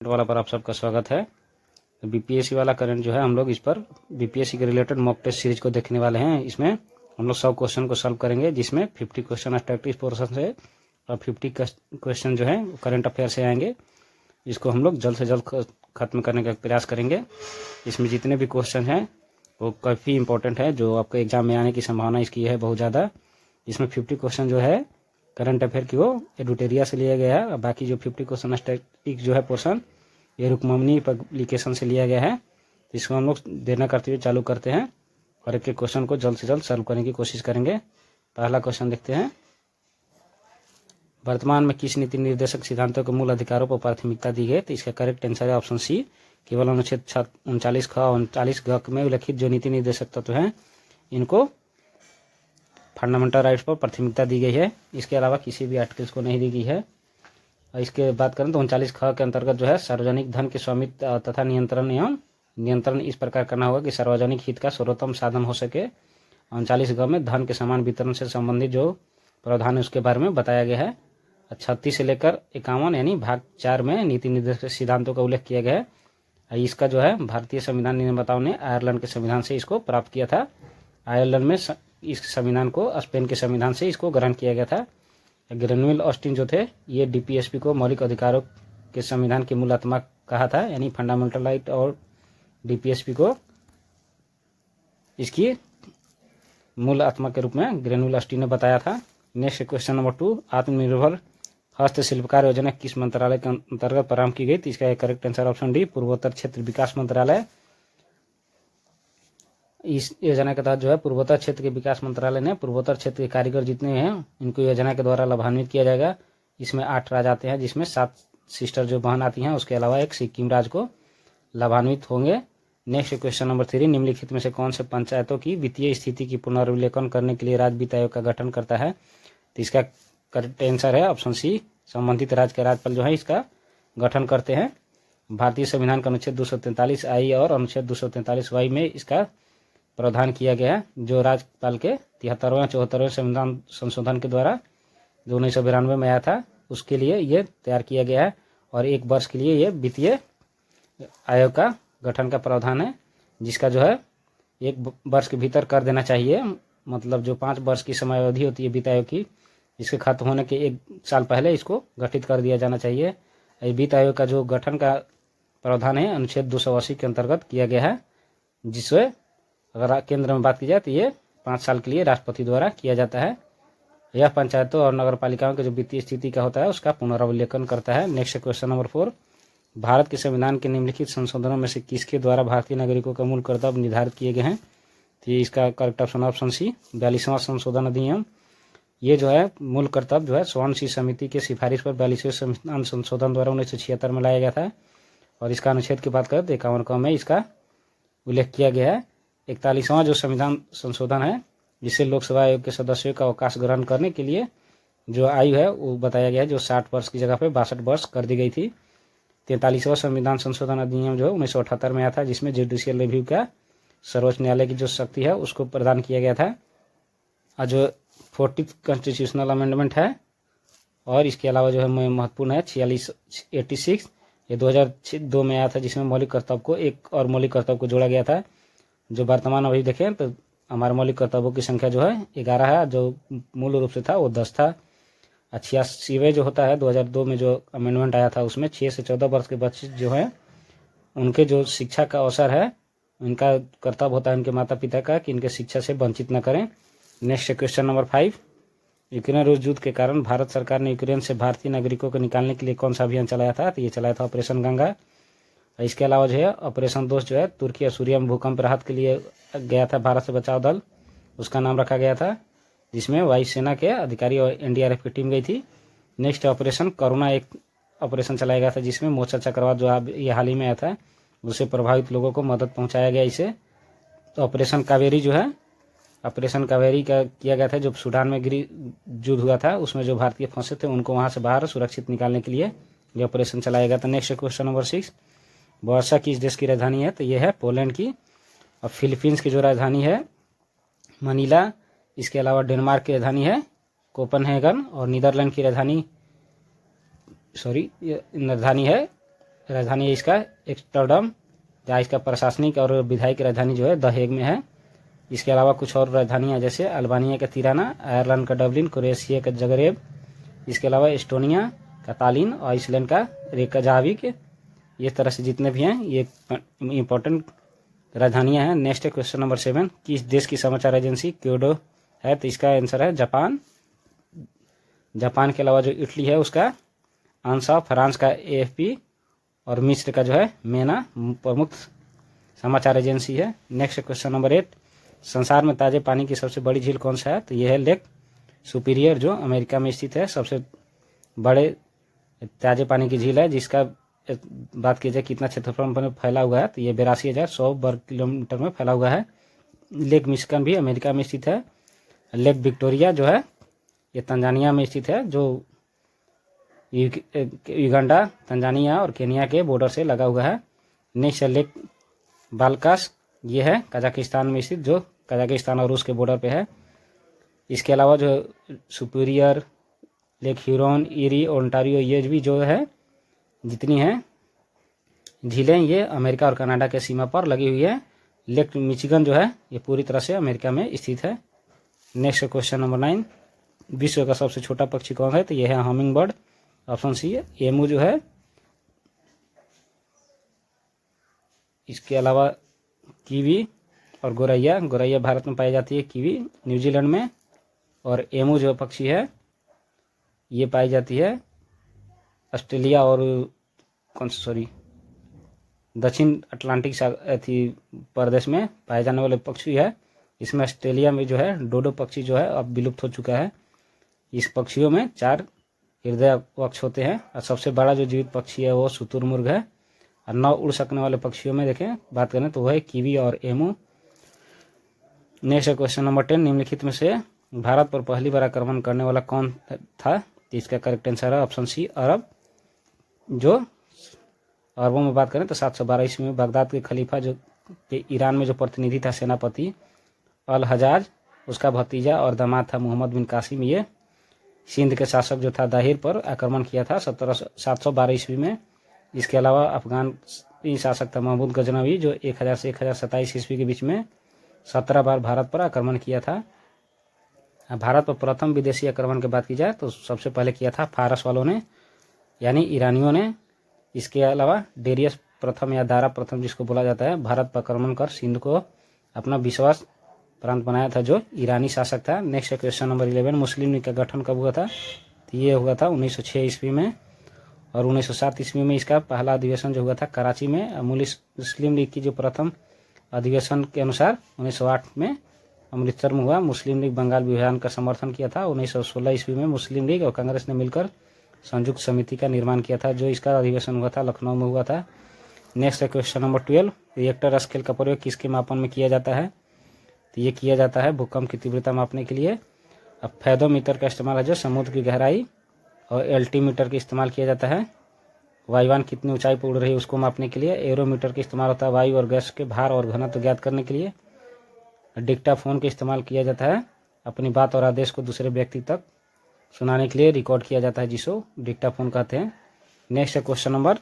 वाला पर आप सबका स्वागत है। बीपीएससी वाला करंट जो है हम लोग इस पर बीपीएससी के रिलेटेड मॉक टेस्ट सीरीज को देखने वाले हैं। इसमें हम लोग 100 क्वेश्चन को सॉल्व करेंगे, जिसमें 50 क्वेश्चन स्टैटिस्टिक्स पोर्शन से और 50 क्वेश्चन जो है करंट अफेयर से आएंगे। इसको हम लोग जल्द से जल्द खत्म करने का प्रयास करेंगे। इसमें जितने भी क्वेश्चन हैं वो काफ़ी इंपॉर्टेंट है, जो आपके एग्जाम में आने की संभावना इसकी है बहुत ज़्यादा। इसमें 50 क्वेश्चन जो है करंट अफेयर की वो एडुटेरिया से लिया गया है, और बाकी जो 50 क्वेश्चन स्टैटिस्टिक्स जो है पोर्शन ये रुकमनी पब्लिकेशन से लिया गया है। तो इसको हम लोग देना करते हुए चालू करते हैं और एक एक क्वेश्चन को जल्द से जल्द सॉल्व करने की कोशिश करेंगे। पहला क्वेश्चन देखते हैं। वर्तमान में किस नीति निर्देशक सिद्धांतों के मूल अधिकारों पर प्राथमिकता दी गई? तो इसका करेक्ट आंसर है ऑप्शन सी। केवल अनुच्छेद 39 ख और 39 ग में उल्लेखित जो नीति निर्देशक तत्व हैं इनको फंडामेंटल राइट्स पर प्राथमिकता दी गई है। इसके अलावा किसी भी आर्टिकल्स को नहीं दी गई है। और इसके बात करें तो 39 ख के अंतर्गत जो है सार्वजनिक धन के स्वामित्व तथा नियंत्रण इस प्रकार करना होगा कि सार्वजनिक हित का सर्वोत्तम साधन हो सके। 39 ग में धन के समान वितरण से संबंधित जो प्रावधान है उसके बारे में बताया गया है। 36 से लेकर 51 यानी भाग 4 में नीति निर्देशक सिद्धांतों का उल्लेख किया गया है। इसका जो है भारतीय संविधान निर्माताओं ने आयरलैंड के संविधान से इसको प्राप्त किया था। आयरलैंड में इस संविधान को स्पेन के संविधान से इसको ग्रहण किया गया था। ग्रेनविल ऑस्टिन जो थे ये डीपीएसपी को मौलिक अधिकारों के संविधान की मूल आत्मा कहा था, यानी फंडामेंटल राइट, और डीपीएसपी को इसकी मूल आत्मा के रूप में ग्रेनविल ऑस्टिन ने बताया था। नेक्स्ट क्वेश्चन नंबर 2, आत्मनिर्भर हस्तशिल्पकार योजना किस मंत्रालय के अंतर्गत प्रारंभ की गई? तो इसका करेक्ट आंसर ऑप्शन डी, पूर्वोत्तर क्षेत्र विकास मंत्रालय। इस योजना के तहत जो है पूर्वोत्तर क्षेत्र के विकास मंत्रालय ने पूर्वोत्तर क्षेत्र के कारीगर जितने हैं इनको योजना के द्वारा लाभान्वित किया जाएगा। इसमें 8 राज्य आते हैं, जिसमें 7 सिस्टर जो बहन आती हैं, उसके अलावा एक सिक्किम राज्य को लाभान्वित होंगे। नेक्स्ट क्वेश्चन नंबर 3, निम्नलिखित में से कौन से पंचायतों की वित्तीय स्थिति की पुनर्विलेखन करने के लिए राज्य वित्त आयोग का गठन करता है? तो इसका करेक्ट आंसर है ऑप्शन सी, संबंधित राज्य के राज्यपाल जो है इसका गठन करते हैं। भारतीय संविधान का अनुच्छेद 243 आई और अनुच्छेद 243 वाई में इसका प्रावधान किया गया है, जो राज्यपाल के 73वें 74वें संविधान संशोधन के द्वारा जो 1992 में आया था उसके लिए ये तैयार किया गया है। और 1 वर्ष के लिए ये वित्तीय आयोग का गठन का प्रावधान है, जिसका जो है 1 वर्ष के भीतर कर देना चाहिए। मतलब जो 5 वर्ष की समय अवधि होती है वित्त आयोग की, इसके खत्म होने के 1 साल पहले इसको गठित कर दिया जाना चाहिए। वित्त आयोग का जो गठन का प्रावधान है अनुच्छेद 280 के अंतर्गत किया गया है, जिससे अगर केंद्र में बात की जाए तो ये 5 साल के लिए राष्ट्रपति द्वारा किया जाता है। यह पंचायतों और नगर पालिकाओं के जो वित्तीय स्थिति का होता है उसका पुनरावलोकन करता है। नेक्स्ट क्वेश्चन नंबर 4, भारत के संविधान के निम्नलिखित संशोधनों में से किसके द्वारा भारतीय नागरिकों का मूल कर्तव्य निर्धारित किए गए हैं? तो इसका करेक्ट ऑप्शन सी, 42वां संशोधन अधिनियम। ये जो है मूल कर्तव्य जो है स्वर्ण समिति के सिफारिश पर 42वें संविधान संशोधन द्वारा 1976 में लाया गया था। और इसका अनुच्छेद की बात करें तो 51 क में इसका उल्लेख किया गया है। 41वां जो संविधान संशोधन है, जिससे लोकसभा आयोग के सदस्यों का अवकाश ग्रहण करने के लिए जो आयु है वो बताया गया है, जो 60 वर्ष की जगह पे 62 वर्ष कर दी गई थी। 43वां संविधान संशोधन अधिनियम जो है 1978 में आया था, जिसमें जुडिशियल रिव्यू का सर्वोच्च न्यायालय की जो शक्ति है उसको प्रदान किया गया था। और जो 40th कॉन्स्टिट्यूशनल अमेंडमेंट है, और इसके अलावा जो है महत्वपूर्ण है 86, ये 2002 में आया था, जिसमें मौलिक कर्तव्य को एक और मौलिक कर्तव्य को जोड़ा गया था। जो वर्तमान अभी देखें तो हमारे मौलिक कर्तव्यों की संख्या जो है 11 है, जो मूल रूप से था वो 10 था। 86वें जो होता है 2002 में जो अमेंडमेंट आया था उसमें 6 से 14 वर्ष के बच्चे जो हैं उनके जो शिक्षा का अवसर है, उनका कर्तव्य होता है उनके माता पिता का कि इनके शिक्षा से वंचित न करें। नेक्स्ट क्वेश्चन नंबर 5, यूक्रेन रूस युद्ध के कारण भारत सरकार ने यूक्रेन से भारतीय नागरिकों को निकालने के लिए कौन सा अभियान चलाया था? तो ये चलाया था ऑपरेशन गंगा। इसके अलावा जो है ऑपरेशन दोस्त जो है तुर्की और सूरिया में भूकंप राहत के लिए गया था भारत से बचाव दल, उसका नाम रखा गया था, जिसमें वायुसेना के अधिकारी और एनडीआरएफ की टीम गई थी। नेक्स्ट ऑपरेशन करुणा एक ऑपरेशन चलाया गया था, जिसमें मोर्चा चक्रवात जो ये हाल ही में आया था उससे प्रभावित लोगों को मदद पहुंचाया गया इसे। तो ऑपरेशन कावेरी जो है, ऑपरेशन कावेरी का किया गया था, जो सूडान में युद्ध हुआ था उसमें जो भारतीय फंसे थे उनको वहां से बाहर सुरक्षित निकालने के लिए ये ऑपरेशन चलाया गया था। नेक्स्ट क्वेश्चन नंबर 6, वर्षा किस देश की राजधानी है? तो ये है पोलैंड की। और फिलीपींस की जो राजधानी है मनीला, इसके अलावा डेनमार्क की राजधानी है कोपेनहेगन, और नीदरलैंड की राजधानी है राजधानी है इसका एम्स्टर्डम, जहाँ इसका प्रशासनिक और विधायी राजधानी जो है द हेग में है। इसके अलावा कुछ और राजधानियाँ जैसे अल्बानिया का तिराना, आयरलैंड का डबलिन, क्रोएशिया का जगरेब, इसके अलावा एस्टोनिया का तालिन और आइसलैंड का रेकजाविक। ये तरह से जितने भी हैं ये इम्पोर्टेंट राजधानियाँ हैं। नेक्स्ट है क्वेश्चन नंबर 7, किस देश की समाचार एजेंसी क्योडो है? तो इसका आंसर है जापान। जापान के अलावा जो इटली है उसका आंसा, फ्रांस का AFP और मिस्र का जो है मेना प्रमुख समाचार एजेंसी है। नेक्स्ट क्वेश्चन नंबर 8, संसार में ताजे पानी की सबसे बड़ी झील कौन सा है? तो यह है लेक सुपीरियर, जो अमेरिका में स्थित है। सबसे बड़े ताजे पानी की झील है, जिसका बात की जाए कितना क्षेत्रफल में फैला हुआ है तो ये 82,100 वर्ग किलोमीटर में फैला हुआ है। लेक मिशिगन भी अमेरिका में स्थित है। लेक विक्टोरिया जो है ये तंजानिया में स्थित है, जो युगांडा, तंजानिया और केनिया के बॉर्डर से लगा हुआ है। नेक्स्ट है लेक बाल्कास, ये है कजाकिस्तान में स्थित, जो कजाकिस्तान और रूस के बॉर्डर पे है। इसके अलावा जो superior, lake Huron, eerie, Ontario, ये भी जो है जितनी हैं झीलें ये अमेरिका और कनाडा के सीमा पर लगी हुई है। लेक मिशिगन जो है ये पूरी तरह से अमेरिका में स्थित है। नेक्स्ट क्वेश्चन नंबर 9, विश्व का सबसे छोटा पक्षी कौन है? तो यह है हमिंग बर्ड, ऑप्शन सी है। एमू जो है, इसके अलावा कीवी और गोरैया, गोरैया भारत में पाई जाती है, कीवी न्यूजीलैंड में, और एमू जो पक्षी है ये पाई जाती है ऑस्ट्रेलिया और दक्षिण अटलांटिक प्रदेश में पाए जाने वाले पक्षी है। इसमें ऑस्ट्रेलिया में जो है डोडो पक्षी जो है अब विलुप्त हो चुका है। इस पक्षियों में 4 हृदय वक्ष होते हैं और सबसे बड़ा जो जीवित पक्षी है वो शुतुरमुर्ग है। और 9 उड़ सकने वाले पक्षियों में देखें बात करें तो वह है कीवी और एमू। नेक्स्ट क्वेश्चन नंबर 10, निम्नलिखित में से भारत पर पहली बार आक्रमण करने वाला कौन था? इसका करेक्ट आंसर है ऑप्शन सी, अरब। जो अरबों में बात करें तो 712 ईस्वी में बगदाद के खलीफा जो के ईरान में जो प्रतिनिधि था सेनापति अल हजाज, उसका भतीजा और दामाद था मोहम्मद बिन कासिम। ये सिंध के शासक जो था दाहिर पर आक्रमण किया था 712 ईस्वी में। इसके अलावा अफगान शासक था महमूद गजनवी, जो 1000 से 1027 ईस्वी के बीच में 17 बार भारत पर आक्रमण किया था। भारत पर प्रथम विदेशी आक्रमण की बात की जाए तो सबसे पहले किया था फारस वालों ने, यानी ईरानियों ने। इसके अलावा डेरियस प्रथम या दारा प्रथम जिसको बोला जाता है, भारत पर आक्रमण कर सिंध को अपना विश्वास प्रांत बनाया था, जो ईरानी शासक था। नेक्स्ट क्वेश्चन नंबर 11, मुस्लिम लीग का गठन कब हुआ था? तो ये हुआ था 1906 ईस्वी में, और 1907 ईस्वी में इसका पहला अधिवेशन जो हुआ था कराची में। मुस्लिम लीग की जो प्रथम अधिवेशन के अनुसार 1908 में अमृतसर में हुआ। मुस्लिम लीग बंगाल विभाजन का समर्थन किया था। 1916 ईस्वी में मुस्लिम लीग और कांग्रेस ने मिलकर संयुक्त समिति का निर्माण किया था, जो इसका अधिवेशन हुआ था लखनऊ में हुआ था। Next question number 12, Richter scale का प्रयोग किसके मापन में किया जाता है? तो ये किया जाता है भूकंप की तीव्रता मापने के लिए। अब फेदोमीटर का इस्तेमाल है जो समुद्र की गहराई, और एल्टीमीटर का इस्तेमाल किया जाता है वायुयान कितनी ऊंचाई पर उड़ रही है उसको मापने के लिए। एरोमीटर का इस्तेमाल होता है वायु और गैस के भार और घनत्व ज्ञात करने के लिए। डिक्टाफोन का इस्तेमाल किया जाता है अपनी बात और आदेश को दूसरे व्यक्ति तक सुनाने के लिए, रिकॉर्ड किया जाता है जिसको डिक्टाफोन कहते हैं। नेक्स्ट क्वेश्चन नंबर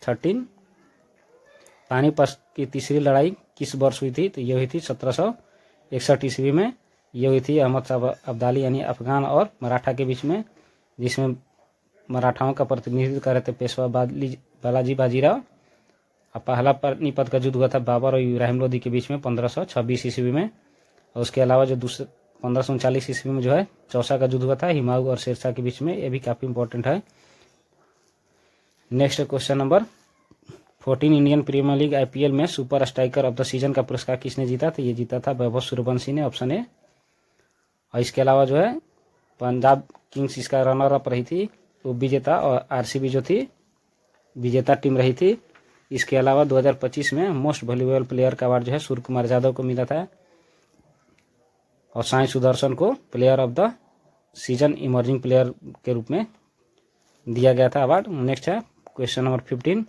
13, पानीपत की तीसरी लड़ाई किस वर्ष हुई थी? तो ये हुई थी 1761 ईस्वी में। ये हुई थी अहमद शाह अब्दाली यानी अफगान और मराठा के बीच में, जिसमें मराठाओं का प्रतिनिधित्व कर रहे थे पेशवा बालाजी बाजीराव। अब पहला पानीपत का युद्ध हुआ था बाबर और इब्राहिम लोदी के बीच में 1526 ईस्वी में। और उसके अलावा जो दूसरे 1539 ईस्वी में जो है चौसा का युद्ध हुआ था हिमायू और शेरशाह के बीच में, ये भी काफ़ी इंपॉर्टेंट है। Next question number 14, Indian Premier League IPL में super striker of the season का पुरस्कार किसने जीता? तो ये जीता था वैभव सूर्यवंशी ने, ऑप्शन ए। और इसके अलावा जो है पंजाब किंग्स इसका रनर अप रही थी, वो विजेता, और RCB जो थी विजेता टीम रही थी। इसके अलावा 2025 में मोस्ट वैल्यूएबल प्लेयर का अवार्ड जो है सूर्य कुमार यादव को मिला था, और साई सुदर्शन को player of the season emerging player के रूप में दिया गया था अवार्ड। नेक्स्ट है क्वेश्चन नंबर 15,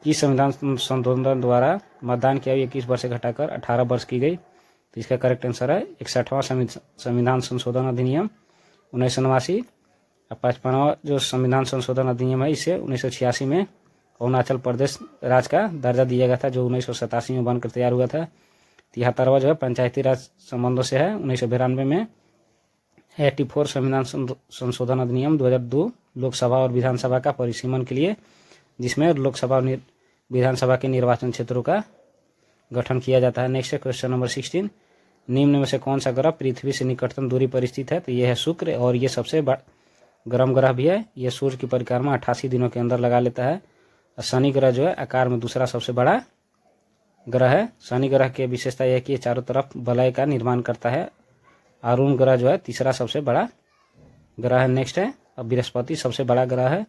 कि संविधान संशोधन द्वारा मतदान की आयु 21 वर्ष से घटाकर 18 वर्ष की गई? तो इसका करेक्ट आंसर है 61वां संविधान संशोधन अधिनियम 1989। और 55वां जो संविधान संशोधन अधिनियम है इसे 1986 में अरुणाचल प्रदेश राज्य का दर्जा दिया गया था, जो 1987 में बनकर तैयार हुआ था। 73वां जो है पंचायती राज संबंधों से है 1992 में। 84 संविधान संशोधन अधिनियम 2002 लोकसभा और विधानसभा का परिसीमन के लिए, जिसमें लोकसभा और विधानसभा के निर्वाचन क्षेत्रों का गठन किया जाता है। नेक्स्ट है क्वेश्चन नंबर 16, निम्न में से कौन सा ग्रह पृथ्वी से निकटतम दूरी पर स्थित है? तो ये है शुक्र, और ये सबसे गर्म ग्रह भी है। ये सूर्य की परिक्रमा 88 दिनों के अंदर लगा लेता है। और शनि ग्रह जो है आकार में दूसरा सबसे बड़ा ग्रह है। शनि ग्रह की विशेषता यह है कि ये चारों तरफ वलय का निर्माण करता है। अरुण ग्रह जो है तीसरा सबसे बड़ा ग्रह है। नेक्स्ट है अब बृहस्पति सबसे बड़ा ग्रह है।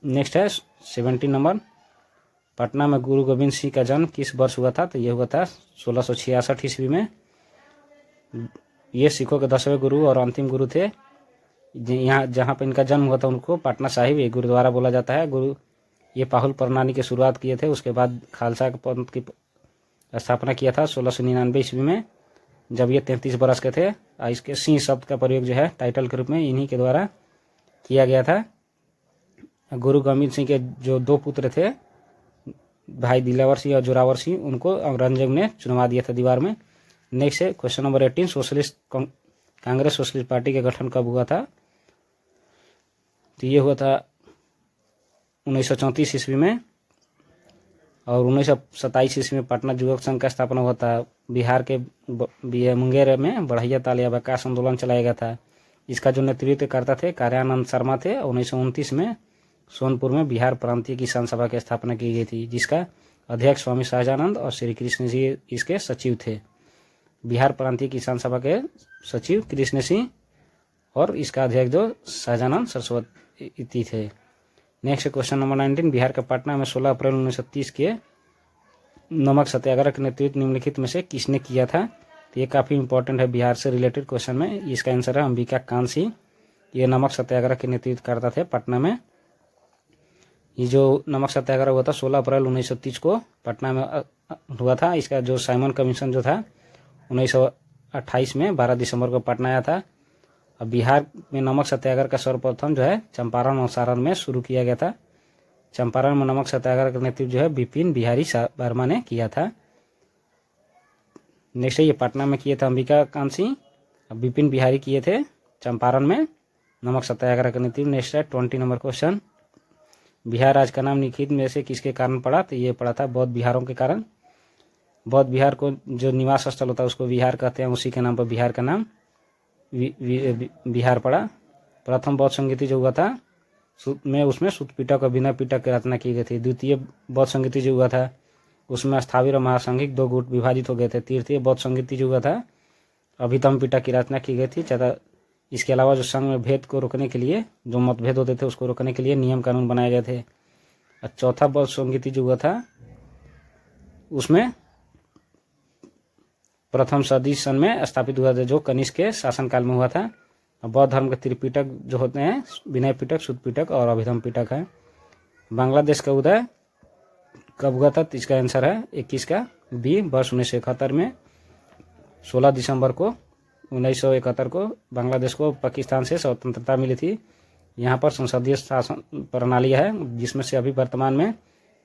नेक्स्ट है 17 नंबर, पटना में गुरु गोविंद सिंह का जन्म किस वर्ष हुआ था? तो ये हुआ था 1666 ईस्वी में। ये सिखों के 10वें गुरु और अंतिम गुरु थे। यहाँ जहाँ पर इनका जन्म हुआ था उनको पटना साहिब ये गुरुद्वारा बोला जाता है। गुरु ये पाहुल प्रणाली की शुरुआत किए थे, उसके बाद खालसा पंथ की स्थापना किया था 1699 ईस्वी में, जब ये 33 वर्ष के थे। इसके सिंह शब्द का प्रयोग जो है टाइटल के रूप में इन्हीं के द्वारा किया गया था। गुरु गोविंद सिंह के जो 2 पुत्र थे, भाई दिलावर सिंह और जोरावर सिंह, उनको औरंगजेब ने चुनवा दिया था दीवार में। नेक्स्ट है question number 18, socialist Congress socialist party का गठन कब हुआ था? तो ये हुआ था 1934 ईस्वी में, और 1927 ईस्वी में पटना युवक संघ का स्थापना हुआ था। बिहार के मुंगेर में बढ़ैया ताल या बकास आंदोलन चलाया गया था। इसका जो नेतृत्व करता थे कार्यानंद शर्मा थे। 1929 में सोनपुर में बिहार प्रांतीय किसान सभा की स्थापना की गई थी, जिसका अध्यक्ष स्वामी सहजानंद और श्री कृष्ण जी इसके सचिव थे। बिहार प्रांतीय किसान सभा के सचिव कृष्ण सिंह और इसका अध्यक्ष जो सहजानंद सरस्वती थे। नेक्स्ट क्वेश्चन नंबर 19, बिहार के पटना में 16 अप्रैल 1930 के नमक सत्याग्रह का नेतृत्व निम्नलिखित में से किसने किया था? तो ये काफ़ी इंपॉर्टेंट है बिहार से रिलेटेड क्वेश्चन में। इसका आंसर है अंबिका कांत सिंह। ये नमक सत्याग्रह के नेतृत्व करता थे पटना में। ये जो नमक सत्याग्रह हुआ था 16 अप्रैल 1930 को पटना में हुआ था। इसका जो साइमन कमीशन जो था 1928 में 12 दिसंबर को पटना आया था। अब बिहार में नमक सत्याग्रह का सर्वप्रथम जो है चंपारण और सारण में शुरू किया गया था। चंपारण में नमक सत्याग्रह का नेतृत्व जो है बिपिन बिहारी वर्मा ने किया था। नेक्स्ट ये पटना में किए थे अंबिका कांत सिंह, बिपिन बिहारी किए थे चंपारण में नमक सत्याग्रह का नेतृत्व। नेक्स्ट है 20 नंबर क्वेश्चन, बिहार राज्य का नाम निम्नलिखित में से किसके कारण पड़ा? तो ये पड़ा था बौद्ध बिहारों के कारण। बौद्ध बिहार को जो निवास स्थल होता है उसको विहार कहते हैं, उसी के नाम पर बिहार का नाम बिहार पड़ा। प्रथम बौद्ध संगीति जो हुआ था उसमें सूत पिटक और विनय पिटक की रचना की गई थी। द्वितीय बौद्ध संगीति जो हुआ था उसमें स्थाविर और महासांघिक 2 गुट विभाजित हो गए थे। तृतीय बौद्ध संगीति जो हुआ था अभितम पिटक की रचना की गई थी। इसके अलावा जो संघ में भेद को रोकने के लिए, जो मतभेद होते थे उसको रोकने के लिए नियम कानून बनाए गए थे। और चौथा बौद्ध संगीति जो हुआ था उसमें प्रथम सदी सन में स्थापित हुआ था, जो कनिष्क के शासनकाल में हुआ था। बौद्ध धर्म के त्रिपिटक जो होते हैं विनय पिटक, सूत पिटक और अभिधम पिटक है। बांग्लादेश का उदय कब हुआ था? तो इसका आंसर है 21 का बी, वर्ष 1971 में। 16 दिसंबर को 1971 को बांग्लादेश को पाकिस्तान से स्वतंत्रता मिली थी। यहाँ पर संसदीय शासन प्रणाली है, जिसमें से अभी वर्तमान में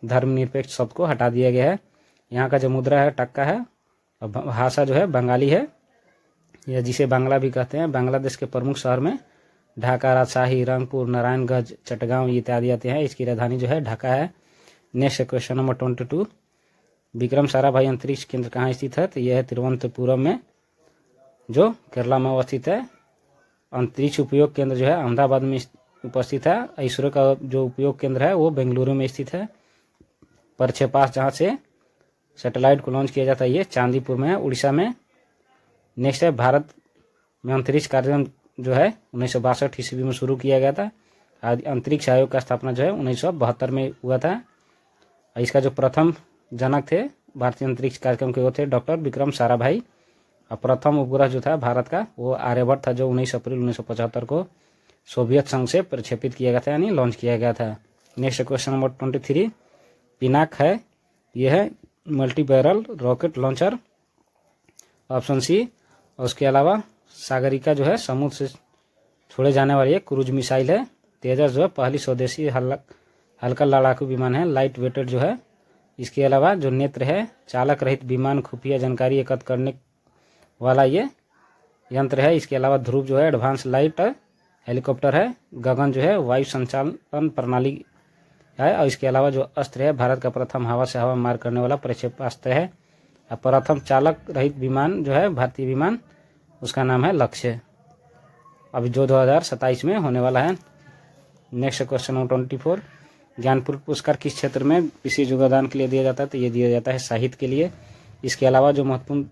धर्मनिरपेक्ष शब्द को हटा दिया गया है। यहाँ का जो मुद्रा है टक्का है, और भाषा जो है बंगाली है, या जिसे बांग्ला भी कहते हैं। बांग्लादेश के प्रमुख शहर में ढाका, राजशाही, रंगपुर, नारायणगंज, चटगांव इत्यादि आते हैं। इसकी राजधानी जो है ढाका है। Next question number 22, Vikram Sarabhai अंतरिक्ष केंद्र कहाँ स्थित है? तो यह है तिरुवनंतपुरम में, जो केरला में अवस्थित है। अंतरिक्ष उपयोग केंद्र जो है अहमदाबाद में उपस्थित है। इसरो का जो उपयोग केंद्र है वो बेंगलुरु में स्थित है। प्रक्षेपास्त्र जहाँ से सैटेलाइट को लॉन्च किया जाता है ये चांदीपुर में है, उड़ीसा में। नेक्स्ट है भारत में अंतरिक्ष कार्यक्रम जो है 1962 ईस्वी में शुरू किया गया था। अंतरिक्ष आयोग का स्थापना जो है 1972 में हुआ था। इसका जो प्रथम जनक थे भारतीय अंतरिक्ष कार्यक्रम के वो थे डॉक्टर विक्रम साराभाई। और प्रथम उपग्रह जो था भारत का वो आर्यभट्ट था, जो 19 अप्रैल 1975 को सोवियत संघ से प्रक्षेपित किया गया था, यानी लॉन्च किया गया था। नेक्स्ट क्वेश्चन नंबर 23, पिनाक है, यह है multi barrel rocket launcher, option C. और उसके अलावा सागरिका जो है समुद्र से छोड़े जाने वाली एक क्रूज मिसाइल है। तेजस जो है पहली स्वदेशी हल्का लड़ाकू विमान है, लाइट वेटेड जो है। इसके अलावा जो नेत्र है, चालक रहित विमान खुफिया जानकारी एकत्र करने वाला ये यंत्र है। इसके अलावा ध्रुव जो है एडवांस लाइट हेलीकॉप्टर है। गगन जो है वायु संचालन प्रणाली है। और इसके अलावा जो अस्त्र है, भारत का प्रथम हवा से हवा मार करने वाला प्रक्षेपास्त्र है। और प्रथम चालक रहित विमान जो है भारतीय विमान, उसका नाम है लक्ष्य, अभी जो 2027 में होने वाला है। नेक्स्ट क्वेश्चन नंबर 24, ज्ञानपीठ पुरस्कार किस क्षेत्र में विशेष योगदान के लिए दिया जाता है? तो ये दिया जाता है साहित्य के लिए। इसके अलावा जो महत्वपूर्ण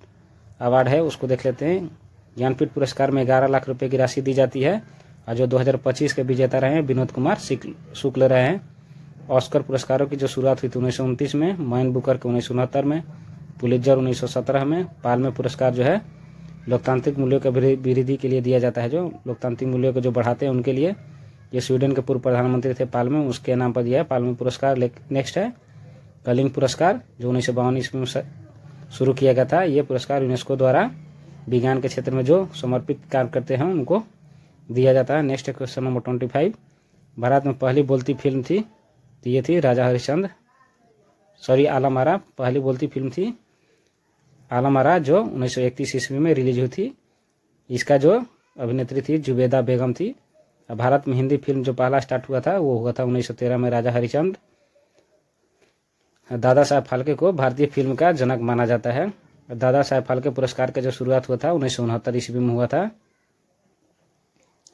अवार्ड है उसको देख लेते हैं। ज्ञानपीठ पुरस्कार में 11 लाख रुपए की राशि दी जाती है। और जो 2025 के विजेता रहे हैं विनोद कुमार शुक्ल रहे हैं। ऑस्कर पुरस्कारों की जो शुरुआत हुई थी 1929 में, मैन बुकर के 1969 में, पुलित्जर 1917 में। पाल्मे पुरस्कार जो है लोकतांत्रिक मूल्यों के वृद्धि के लिए दिया जाता है, जो लोकतांत्रिक मूल्यों को जो बढ़ाते हैं उनके लिए। ये स्वीडन के पूर्व प्रधानमंत्री थे पाल्मे, उसके नाम पर दिया है पाल्मे पुरस्कार। नेक्स्ट है कलिंग पुरस्कार, जो 1952 ईस्वी में शुरू किया गया था। ये पुरस्कार यूनेस्को द्वारा विज्ञान के क्षेत्र में जो समर्पित कार्य करते हैं उनको दिया जाता है। नेक्स्ट क्वेश्चन नंबर 25, भारत में पहली बोलती फिल्म थी, तो ये थी राजा हरिश्चंद्र, आलम आरा। पहली बोलती फिल्म थी आलम आरा, जो 1931 ईस्वी में रिलीज हुई थी। इसका जो अभिनेत्री थी जुबेदा बेगम थी। भारत में हिंदी फिल्म जो पहला स्टार्ट हुआ था वो हुआ था 1913 में, राजा हरिश्चंद्र। दादा साहब फाल्के को भारतीय फिल्म का जनक माना जाता है। दादा साहब फाल्के पुरस्कार का जो शुरुआत हुआ था 1969 ईस्वी में हुआ था।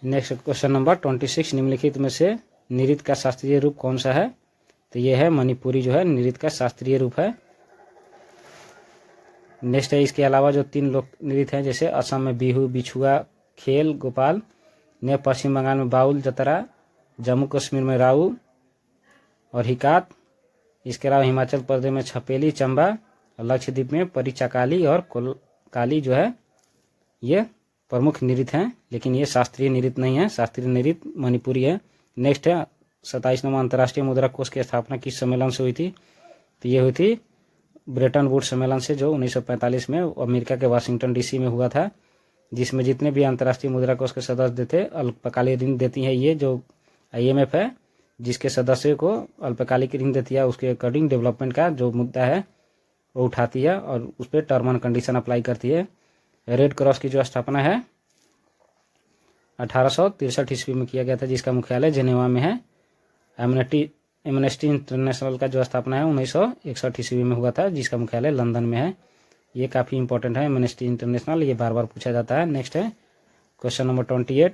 नेक्स्ट क्वेश्चन नंबर 26, निम्नलिखित में से नृत्य का शास्त्रीय रूप कौन सा है? तो ये है मणिपुरी जो है नृत्य का शास्त्रीय रूप है। नेक्स्ट है इसके अलावा जो 3 लोक नृत्य हैं, जैसे असम में बिहू, बिछुआ, खेल, गोपाल, ने पश्चिम बंगाल में बाउल, जतरा, जम्मू कश्मीर में राऊ और हिकात। इसके अलावा हिमाचल प्रदेश में छपेली, चंबा, लक्षद्वीप में परिचाकाली और कोलकाली जो है ये प्रमुख नृत्य हैं, लेकिन ये शास्त्रीय नृत्य नहीं है। शास्त्रीय नृत्य मणिपुरी है। नेक्स्ट है 27 नंबर, अंतर्राष्ट्रीय मुद्रा कोष की स्थापना किस सम्मेलन से हुई थी? तो ये हुई थी ब्रेटन वुड्स सम्मेलन से, जो 1945 में अमेरिका के वाशिंगटन डीसी में हुआ था, जिसमें जितने भी अंतर्राष्ट्रीय मुद्रा कोष के सदस्य थे अल्पकालिक ऋण देती है। ये जो IMF है जिसके सदस्यों को अल्पकालिक ऋण देती है, उसके अकॉर्डिंग डेवलपमेंट का जो मुद्दा है वो उठाती है और उस पर टर्म एंड कंडीशन अप्लाई करती है। रेड क्रॉस की जो स्थापना है 1863 ईस्वी में किया गया था, जिसका मुख्यालय जेनेवा में है। एमनेस्टी इंटरनेशनल का जो स्थापना है 1961 ईस्वी में हुआ था, जिसका मुख्यालय लंदन में है। ये काफ़ी इंपॉर्टेंट है एमनेस्टी इंटरनेशनल, ये बार बार पूछा जाता है। नेक्स्ट है क्वेश्चन नंबर 28,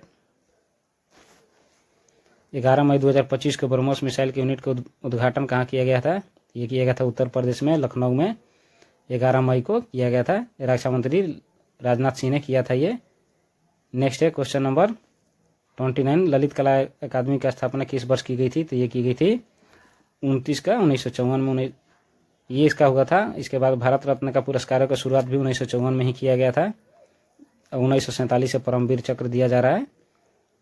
11 मई 2025 को ब्रह्मोस मिसाइल के यूनिट का उद्घाटन कहाँ किया गया था? ये किया गया था उत्तर प्रदेश में, लखनऊ में, 11 मई को किया गया था। रक्षा मंत्री राजनाथ सिंह ने किया था ये। नेक्स्ट है क्वेश्चन नंबर 29, ललित कला अकादमी की स्थापना किस वर्ष की गई थी? तो ये की गई थी 1954 में। ये इसका हुआ था। इसके बाद भारत रत्न का पुरस्कारों का शुरुआत भी 1954 में ही किया गया था। 1947 से परमवीर चक्र दिया जा रहा है।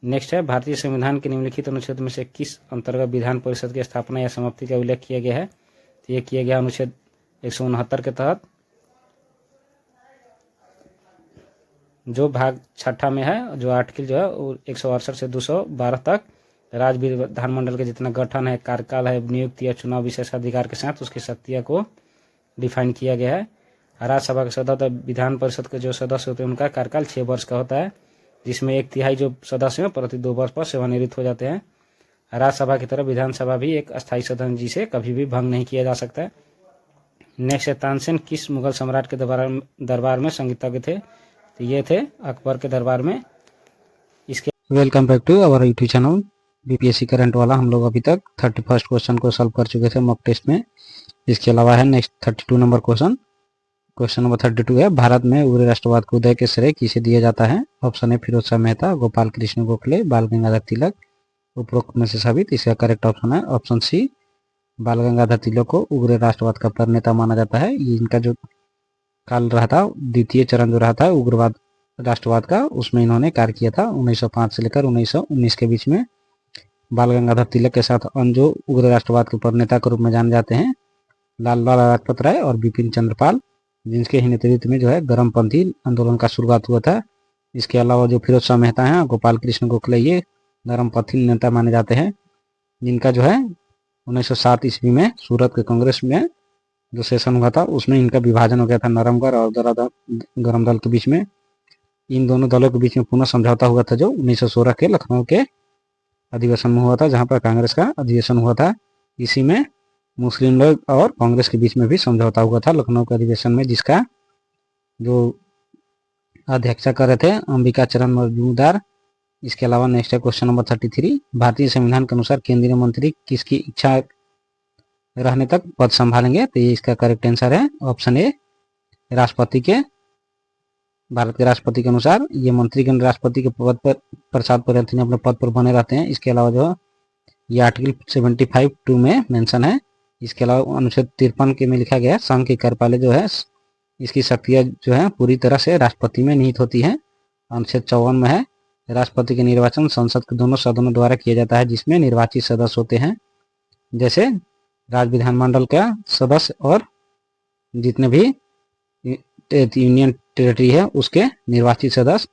नेक्स्ट है भारतीय संविधान के निम्नलिखित अनुच्छेद में से किस अंतर्गत विधान परिषद की स्थापना या समाप्ति का उल्लेख किया गया है? तो ये किया गया अनुच्छेद 169 के तहत, जो भाग 6 में है, जो आर्टिकल जो है 168 से 212 तक राज्य विधानमंडल के जितना गठन है, कार्यकाल है, नियुक्ति या चुनाव विशेषाधिकार के साथ उसकी शक्तियाँ को डिफाइन किया गया है। राज्यसभा के सदस्य, विधान परिषद के जो सदस्य होते हैं उनका कार्यकाल 6 वर्ष का होता है, जिसमें 1/3 जो सदस्य हैं प्रति 2 वर्ष पर सेवानिवृत्त हो जाते हैं। राज्यसभा की तरह विधानसभा भी एक अस्थायी सदन जिसे कभी भी भंग नहीं किया जा सकता है। नेक्स्ट है तानसेन किस मुगल सम्राट के दरबार में संगीतज्ञ थे? तो ये थे अकबर के दरबार में। इसके welcome back to our YouTube channel BPSC current वाला। हम लोग अभी तक 31 क्वेश्चन को सॉल्व कर चुके थे मॉक टेस्ट में। इसके अलावा है next 32 number question. Question number 32 है, भारत में उग्र राष्ट्रवाद को उदय के श्रेय किसे दिया जाता है? ऑप्शन है फिरोज शाह मेहता, गोपाल कृष्ण गोखले, बाल गंगाधर तिलक, उपरोक्त में से साबित। इसका करेक्ट ऑप्शन है ऑप्शन सी, बाल गंगाधर तिलक को उग्र राष्ट्रवाद का प्रणेता माना जाता है। ये इनका जो काल रहा था, द्वितीय चरण जो रहा था उग्रवाद राष्ट्रवाद का, उसमें इन्होंने कार्य किया था 1905 से लेकर 1919 के बीच में। बाल गंगाधर तिलक के साथ अन्य जो उग्र राष्ट्रवाद के प्रणेता के रूप में जाने जाते हैं लाला लाजपत राय और बिपिन चंद्र पाल, जिनके ही नेतृत्व में जो है गर्मपंथी आंदोलन का शुरुआत हुआ था। इसके अलावा जो फिरोज शाह मेहता हैं, गोपाल कृष्ण गोखले, ये गर्मपंथी नेता माने जाते हैं, जिनका जो है 1907 ईस्वी में सूरत के कांग्रेस में जो सेशन हुआ था उसमें इनका विभाजन हो गया था, नरमगढ़ और गरम दल के बीच में। इन दोनों दलों के बीच में पुनः समझौता हुआ था जो 1916 के लखनऊ के अधिवेशन में हुआ था, जहां पर कांग्रेस का अधिवेशन हुआ था। इसी में मुस्लिम लोग और कांग्रेस के बीच में भी समझौता हुआ था लखनऊ के अधिवेशन में, जिसका जो अध्यक्षता कर रहे थे अंबिका चरण मजूमदार। इसके अलावा नेक्स्ट है क्वेश्चन नंबर 33, भारतीय संविधान के अनुसार केंद्रीय मंत्री किसकी इच्छा रहने तक पद संभालेंगे? तो ये इसका करेक्ट आंसर है ऑप्शन ए, राष्ट्रपति के। भारत के राष्ट्रपति के अनुसार ये मंत्री के राष्ट्रपति के पद पर प्रसाद पर्यंत अपने पद पर बने रहते हैं। इसके अलावा जो ये आर्टिकल 75(2) में मेंशन है। इसके अलावा अनुच्छेद 53 के में लिखा गया है संघ के कार्यपालय जो है इसकी शक्तियां जो है पूरी तरह से राष्ट्रपति में निहित होती है। अनुच्छेद 54 में है राष्ट्रपति के निर्वाचन संसद के दोनों सदनों द्वारा किया जाता है, जिसमें निर्वाचित सदस्य होते हैं, जैसे राज्य विधानमंडल का सदस्य और जितने भी यूनियन टेरिटरी है उसके निर्वाचित सदस्य।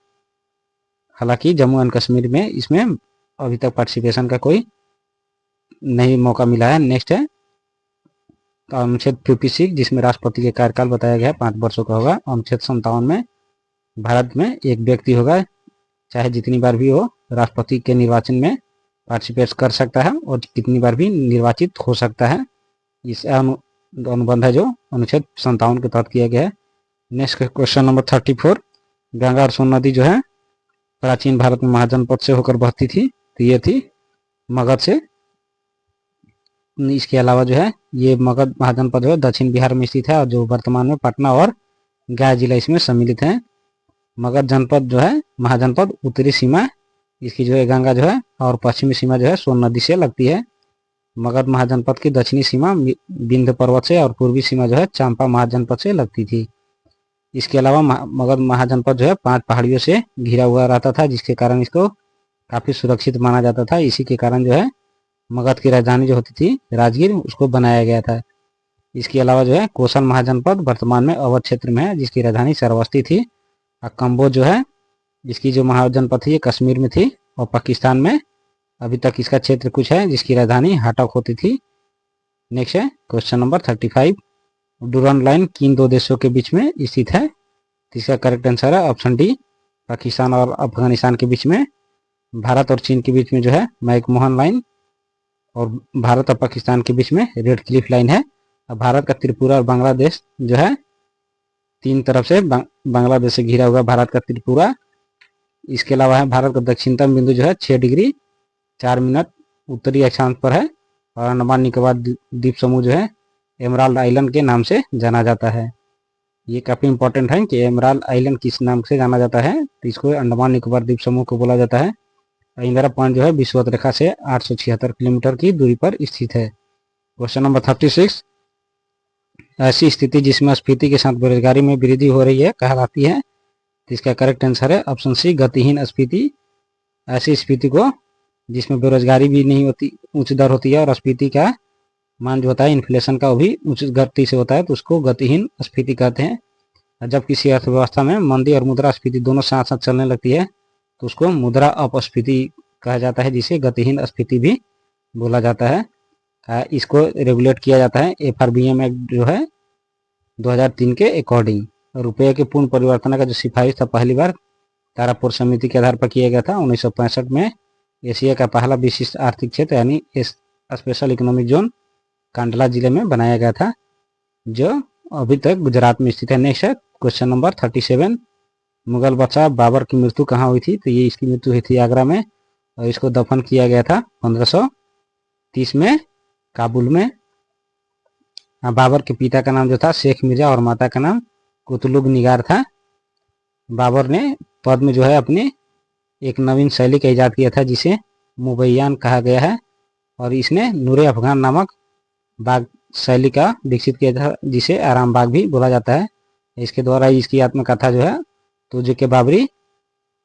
हालांकि जम्मू एंड कश्मीर में इसमें अभी तक पार्टिसिपेशन का कोई नहीं मौका मिला है। नेक्स्ट है अनुच्छेद 56 जिसमें राष्ट्रपति के कार्यकाल बताया गया है 5 वर्षों का होगा। अनुच्छेद 57 में भारत में एक व्यक्ति होगा, चाहे जितनी बार भी हो राष्ट्रपति के निर्वाचन में पार्टिसिपेट कर सकता है और कितनी बार भी निर्वाचित हो सकता है। इस अनुबंध है जो अनुच्छेद 57 के तहत किया गया है। नेक्स्ट क्वेश्चन नंबर 34, गंगा और सोन नदी जो है प्राचीन भारत में महाजनपद से होकर बहती थी, तो ये थी मगध से। इसके अलावा जो है ये मगध महाजनपद जो है दक्षिण बिहार में स्थित है और जो वर्तमान में पटना और गया जिला इसमें सम्मिलित है। मगध जनपद जो है महाजनपद उत्तरी सीमा इसकी जो है गंगा जो है और पश्चिमी सीमा जो है सोन नदी से लगती है। मगध महाजनपद की दक्षिणी सीमा विंध्य पर्वत से और पूर्वी सीमा जो है चंपा महाजनपद से लगती थी। इसके अलावा मगध महाजनपद जो है 5 पहाड़ियों से घिरा हुआ रहता था, जिसके कारण इसको काफी सुरक्षित माना जाता था। इसी के कारण जो है मगध की राजधानी जो होती थी राजगीर उसको बनाया गया था। इसके अलावा जो है कोसल महाजनपद वर्तमान में अवध क्षेत्र में है, जिसकी राजधानी श्रावस्ती थी। और कंबोज जो है इसकी जो महाजनपद थी ये कश्मीर में थी और पाकिस्तान में अभी तक इसका क्षेत्र कुछ है, जिसकी राजधानी हाटक होती थी। नेक्स्ट है क्वेश्चन नंबर 35, डुरंड लाइन किन 2 देशों के बीच में स्थित है? इसका करेक्ट आंसर है ऑप्शन डी, पाकिस्तान और अफगानिस्तान के बीच में। भारत और चीन के बीच में जो है मैकमोहन लाइन और भारत और पाकिस्तान के बीच में रेड क्लिफ लाइन है। और भारत का त्रिपुरा और बांग्लादेश जो है 3 तरफ से बांग्लादेश से घिरा हुआ भारत का त्रिपुरा। इसके अलावा है भारत का दक्षिणतम बिंदु जो है 6 डिग्री 4 मिनट उत्तरी अक्षांश पर है और अंडमान निकोबार द्वीप समूह जो है एमराल्ड आइलैंड के नाम से जाना जाता है। ये काफी इंपॉर्टेंट है कि एमराल्ड आइलैंड किस नाम से जाना जाता है, तो इसको अंडमान निकोबार द्वीप समूह को बोला जाता है। इंदिरा पॉइंट जो है विषुवत रेखा से 876 किलोमीटर की दूरी पर स्थित है। क्वेश्चन नंबर 36, ऐसी स्थिति जिसमें स्फीति के साथ बेरोजगारी में वृद्धि हो रही है कहलाती है? तो इसका करेक्ट आंसर है ऑप्शन सी, गतिहीन स्फीति। ऐसी स्फीति को जिसमें बेरोजगारी भी नहीं होती, उच्च दर होती है और स्फीति का मान जो होता है इन्फ्लेशन का वो भी उच्च गति से होता है, तो उसको गतिहीन स्फीति कहते हैं। जब किसी अर्थव्यवस्था में मंदी और मुद्रास्फीति दोनों साथ साथ चलने लगती है तो उसको मुद्रा अपस्फीति कहा जाता है, जिसे गतिहीन स्फीति भी बोला जाता है। इसको रेगुलेट किया जाता है FRBM एक्ट जो है 2003 के अकॉर्डिंग। रुपये के पूर्ण परिवर्तन का जो सिफारिश था पहली बार तारापुर समिति के आधार पर किया गया था 1965 में। एशिया का पहला विशिष्ट आर्थिक क्षेत्र यानी स्पेशल इकोनॉमिक जोन कांडला जिले में बनाया गया था, जो अभी तक गुजरात में स्थित है। नेक्स्ट है क्वेश्चन नंबर 37, मुगल बादशाह बाबर की मृत्यु कहाँ हुई थी? तो ये इसकी मृत्यु हुई थी आगरा में और इसको दफन किया गया था 1530 में काबुल में। बाबर के पिता का नाम जो था शेख मिर्जा और माता का नाम कुतुलुग निगार था। बाबर ने पद में जो है अपनी एक नवीन शैली का इजाद किया था जिसे मुबैयान कहा गया है और इसने नूरे अफगान नामक बाग शैली का विकसित किया था, जिसे आराम बाग भी बोला जाता है। इसके द्वारा इसकी आत्मकथा जो है तुझे के बाबरी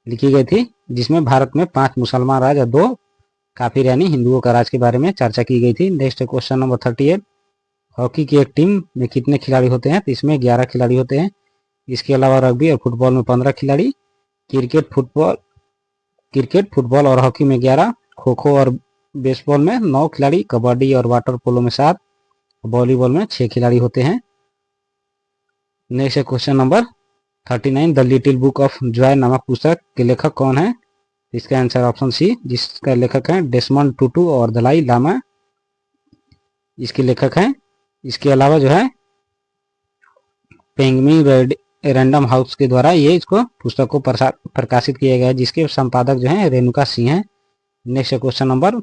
लिखी गई थी, जिसमें भारत में 5 मुसलमान राज और 2 काफिर यानी हिंदुओं का राज के बारे में चर्चा की गई थी। नेक्स्ट क्वेश्चन नंबर 38, हॉकी की एक टीम में कितने खिलाड़ी होते हैं? तो इसमें 11 खिलाड़ी होते हैं। इसके अलावा रग्बी और फुटबॉल में 15 खिलाड़ी, क्रिकेट फुटबॉल और हॉकी में 11, खो खो और बेसबॉल में 9 खिलाड़ी, कबड्डी और वाटर पोलो में 7, वॉलीबॉल में 6 खिलाड़ी होते हैं। नेक्स्ट है question number 39, the little book of Joy नामक पुस्तक के लेखक कौन है? इसका आंसर ऑप्शन सी, जिसका लेखक है डेसमंड टुटू और दलाई लामा, इसके लेखक हैं। इसके अलावा जो है पेंगुइन रैंडम हाउस के द्वारा ये इसको पुस्तक को प्रकाशित किया गया है, जिसके संपादक जो है रेणुका सिंह हैं। नेक्स्ट क्वेश्चन नंबर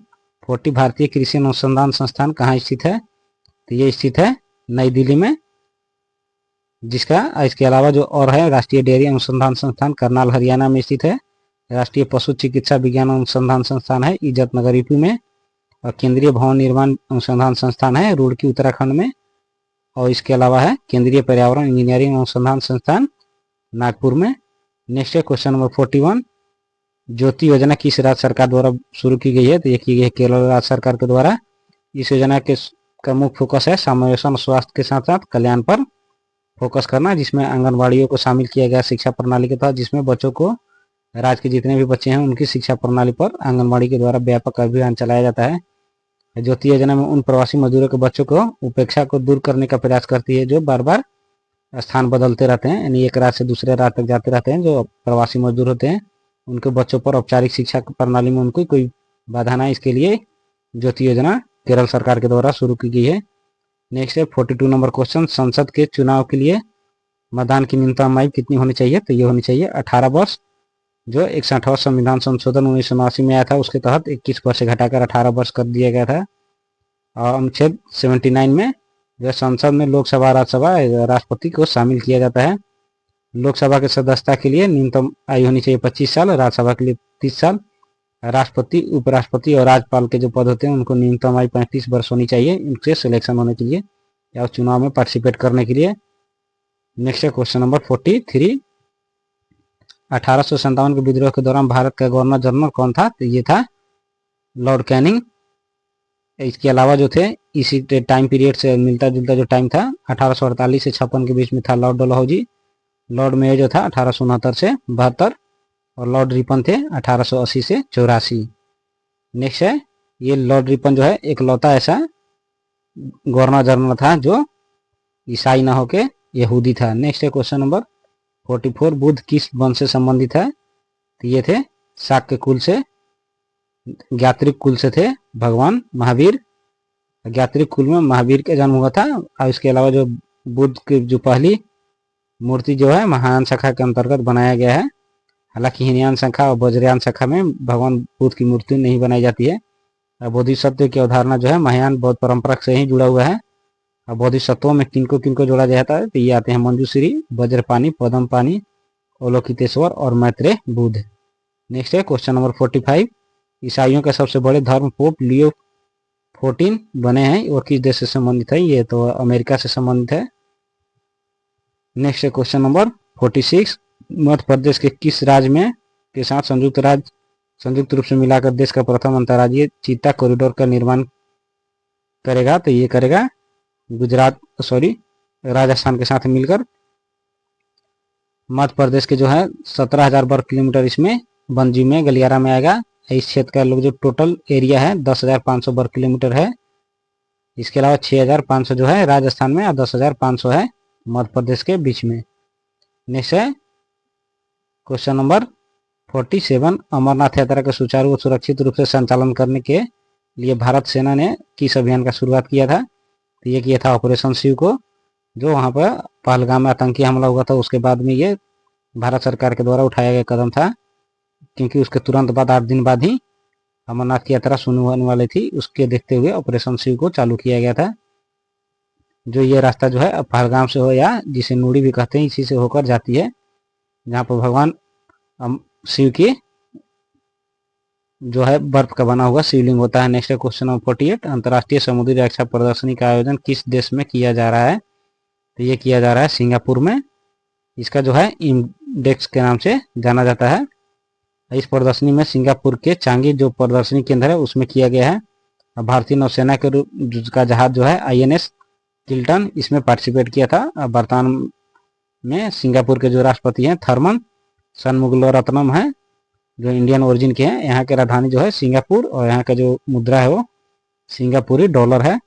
40, भारतीय कृषि अनुसंधान संस्थान कहाँ स्थित है? तो ये स्थित है नई दिल्ली में। जिसका इसके अलावा जो और है राष्ट्रीय डेयरी अनुसंधान संस्थान करनाल हरियाणा में स्थित है। राष्ट्रीय पशु चिकित्सा विज्ञान अनुसंधान संस्थान है इज्जतनगर यूपी में। और केंद्रीय भवन निर्माण अनुसंधान संस्थान है रुड़की उत्तराखंड में। और इसके अलावा है केंद्रीय पर्यावरण इंजीनियरिंग अनुसंधान संस्थान नागपुर में। नेक्स्ट है क्वेश्चन नंबर 41, ज्योति योजना किस राज्य सरकार द्वारा शुरू की गई है? तो ये की गई है केरल राज्य सरकार के द्वारा। इस योजना के का मुख्य फोकस है समावेशन स्वास्थ्य के साथ साथ कल्याण पर फोकस करना, जिसमें आंगनबाड़ियों को शामिल किया गया शिक्षा प्रणाली के तहत, जिसमें बच्चों को राज्य के जितने भी बच्चे हैं उनकी शिक्षा प्रणाली पर आंगनबाड़ी के द्वारा व्यापक अभियान चलाया जाता है। ज्योति योजना में उन प्रवासी मजदूरों के बच्चों को उपेक्षा को दूर करने का प्रयास करती है जो बार बार स्थान बदलते रहते हैं, यानी एक राज्य से दूसरे राज्य तक जाते रहते हैं। जो प्रवासी मजदूर होते हैं उनके बच्चों पर औपचारिक शिक्षा प्रणाली में उनको कोई बाधा ना, इसके लिए ज्योति योजना केरल सरकार के द्वारा शुरू की गई है। नेक्स्ट है 42 नंबर क्वेश्चन, संसद के चुनाव के लिए मतदान की न्यूनतम आयु कितनी होनी चाहिए? तो ये होनी चाहिए 18 वर्ष। जो 61वां संविधान संशोधन 1989 में आया था उसके तहत 21 वर्ष से घटाकर 18 वर्ष कर दिया गया था। और अनुच्छेद 79 में जो संसद में लोकसभा, राज्यसभा, राष्ट्रपति को शामिल किया जाता है। लोकसभा के सदस्यता के लिए न्यूनतम आयु होनी चाहिए 25 साल, राज्यसभा के लिए 30 साल। राष्ट्रपति, उपराष्ट्रपति और राज्यपाल के जो पद होते हैं उनको न्यूनतम आयु 35 वर्ष होनी चाहिए इनसे सिलेक्शन होने के लिए या चुनाव में पार्टिसिपेट करने के लिए। नेक्स्ट है क्वेश्चन नंबर 43, 1857 के विद्रोह के दौरान भारत का गवर्नर जनरल कौन था? तो ये था लॉर्ड कैनिंग। इसके अलावा जो थे इसी टाइम पीरियड से मिलता जुलता जो टाइम था 1848 से 56 के बीच में था लॉर्ड डलहौजी। लॉर्ड मेयो जो था 1869 से 72 और लॉर्ड रिपन थे 1880 से 84। नेक्स्ट है ये लॉर्ड रिपन जो है एक लौता ऐसा गवर्नर जनरल था जो ईसाई ना होके यहूदी था। नेक्स्ट है क्वेश्चन नंबर 44, बुद्ध किस वंश से संबंधित है? तो ये थे शाक्य कुल से, ज्ञात्रिक कुल से थे भगवान महावीर। ज्ञात्रिक कुल में महावीर का जन्म हुआ था। और इसके अलावा जो बुद्ध की जो पहली मूर्ति जो है महायान शाखा के अंतर्गत बनाया गया है। हालांकि हीनयान शाखा और वज्रयान शाखा में भगवान बुद्ध की मूर्ति नहीं बनाई जाती है। बोधिसत्व की अवधारणा जो है महायान बौद्ध परंपरा से ही जुड़ा हुआ है। और बोधिसत्वों में किनको किनको जोड़ा जाता है? तो ये आते हैं मंजूश्री, वज्रपानी, पद्मपानी, अवलोकितेश्वर और मैत्रेय बुद्ध। नेक्स्ट है क्वेश्चन नंबर 45, ईसाइयों के सबसे बड़े धर्म पोप लियो 14 बने हैं, वो किस देश से संबंधित है? ये तो अमेरिका से संबंधित है। नेक्स्ट है क्वेश्चन नंबर 46, मध्य प्रदेश के किस राज्य में के साथ संयुक्त रूप से मिलाकर देश का प्रथम अंतर्राज्यीय चीता कॉरिडोर का निर्माण करेगा? तो ये करेगा राजस्थान के साथ मिलकर। मध्य प्रदेश के जो है 17,000 वर्ग किलोमीटर इसमें बनजी में गलियारा में आएगा। इस क्षेत्र का लोग जो टोटल एरिया है 10,500 वर्ग किलोमीटर है। इसके अलावा 6,500 जो है राजस्थान में और 10,500 है मध्य प्रदेश के बीच में। नेक्स्ट है क्वेश्चन नंबर 47, अमरनाथ यात्रा का सुचारू और सुरक्षित रूप से संचालन करने के लिए भारत सेना ने किस अभियान का शुरुआत किया था? तो ये किया था ऑपरेशन शिव को, जो वहां पर पहलगाम में आतंकी हमला हुआ था उसके बाद में ये भारत सरकार के द्वारा उठाया गया कदम था, क्योंकि उसके तुरंत बाद 8 दिन बाद ही अमरनाथ की यात्रा शुरू होने वाली थी। उसके देखते हुए ऑपरेशन शिव को चालू किया गया था। जो ये रास्ता जो है पहलगाम से हो या जिसे नूड़ी भी कहते हैं इसी से होकर जाती है, जहाँ पर भगवान शिव की जो है बर्फ का बना हुआ शिवलिंग होता है। नेक्स्ट क्वेश्चन नंबर 48, अंतर्राष्ट्रीय समुद्री रक्षा प्रदर्शनी का आयोजन किस देश में किया जा रहा है? तो ये किया जा रहा है सिंगापुर में। इसका जो है इंडेक्स के नाम से जाना जाता है। इस प्रदर्शनी में सिंगापुर के चांगी जो प्रदर्शनी केंद्र है उसमें किया गया है। भारतीय नौसेना का जहाज जो है INS किल्टन इसमें पार्टिसिपेट किया था। वर्तमान में सिंगापुर के जो राष्ट्रपति हैं थर्मन शनमुगारत्नम है, जो इंडियन ओरिजिन के हैं। यहाँ की राजधानी जो है सिंगापुर और यहाँ का जो मुद्रा है वो सिंगापुरी डॉलर है।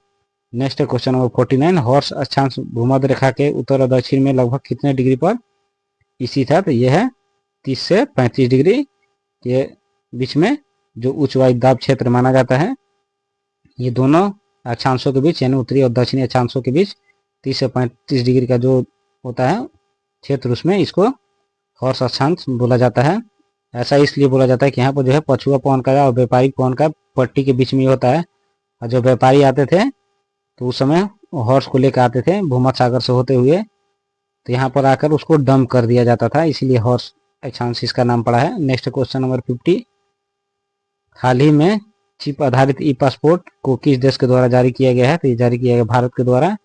नेक्स्ट क्वेश्चन नंबर 49, हॉर्स अक्षांश भूमध्य रेखा के उत्तर और दक्षिण में लगभग कितने डिग्री पर स्थित है? तो ये है 30 से 35 डिग्री के बीच में जो उच्च वायुदाब क्षेत्र माना जाता है। ये दोनों अक्षांशों के बीच यानी उत्तरी और दक्षिणी अक्षांशों के बीच 30 से 35 डिग्री का जो होता है क्षेत्र, उसमें इसको हॉर्स अक्षांश बोला जाता है। ऐसा इसलिए बोला जाता है कि यहाँ पर जो है पछुआ पवन का और व्यापारिक पवन का पट्टी के बीच में होता है। और जो व्यापारी आते थे तो उस समय हॉर्स को लेकर आते थे भूमध्य सागर से होते हुए, तो यहाँ पर आकर उसको डंप कर दिया जाता था, इसीलिए हॉर्स अक्षांश इसका नाम पड़ा है। नेक्स्ट क्वेश्चन नंबर 50, हाल ही में चिप आधारित ई पासपोर्ट को किस देश के द्वारा जारी किया गया है? तो ये जारी किया गया भारत के द्वारा।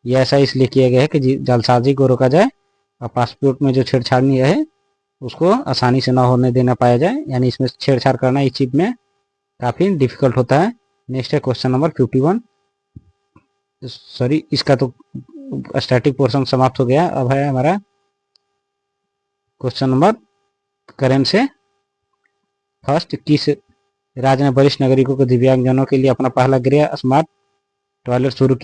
ये ऐसा इसलिए किया गया है कि जालसाजी को रोका जाए और पासपोर्ट में जो छेड़छाड़ है उसको आसानी से ना होने देना पाया जाए, यानी इसमें छेड़छाड़ करना इस चिप में काफ़ी डिफिकल्ट होता है। नेक्स्ट है क्वेश्चन नंबर 51, सॉरी इसका तो स्टैटिक पोर्शन समाप्त हो गया। अब है हमारा क्वेश्चन नंबर करेंट से। फर्स्ट, किस राज्य ने वरिष्ठ नागरिकों को दिव्यांगजनों के लिए अपना पहला गृह स्मार्ट टॉयलेट शुरू किया?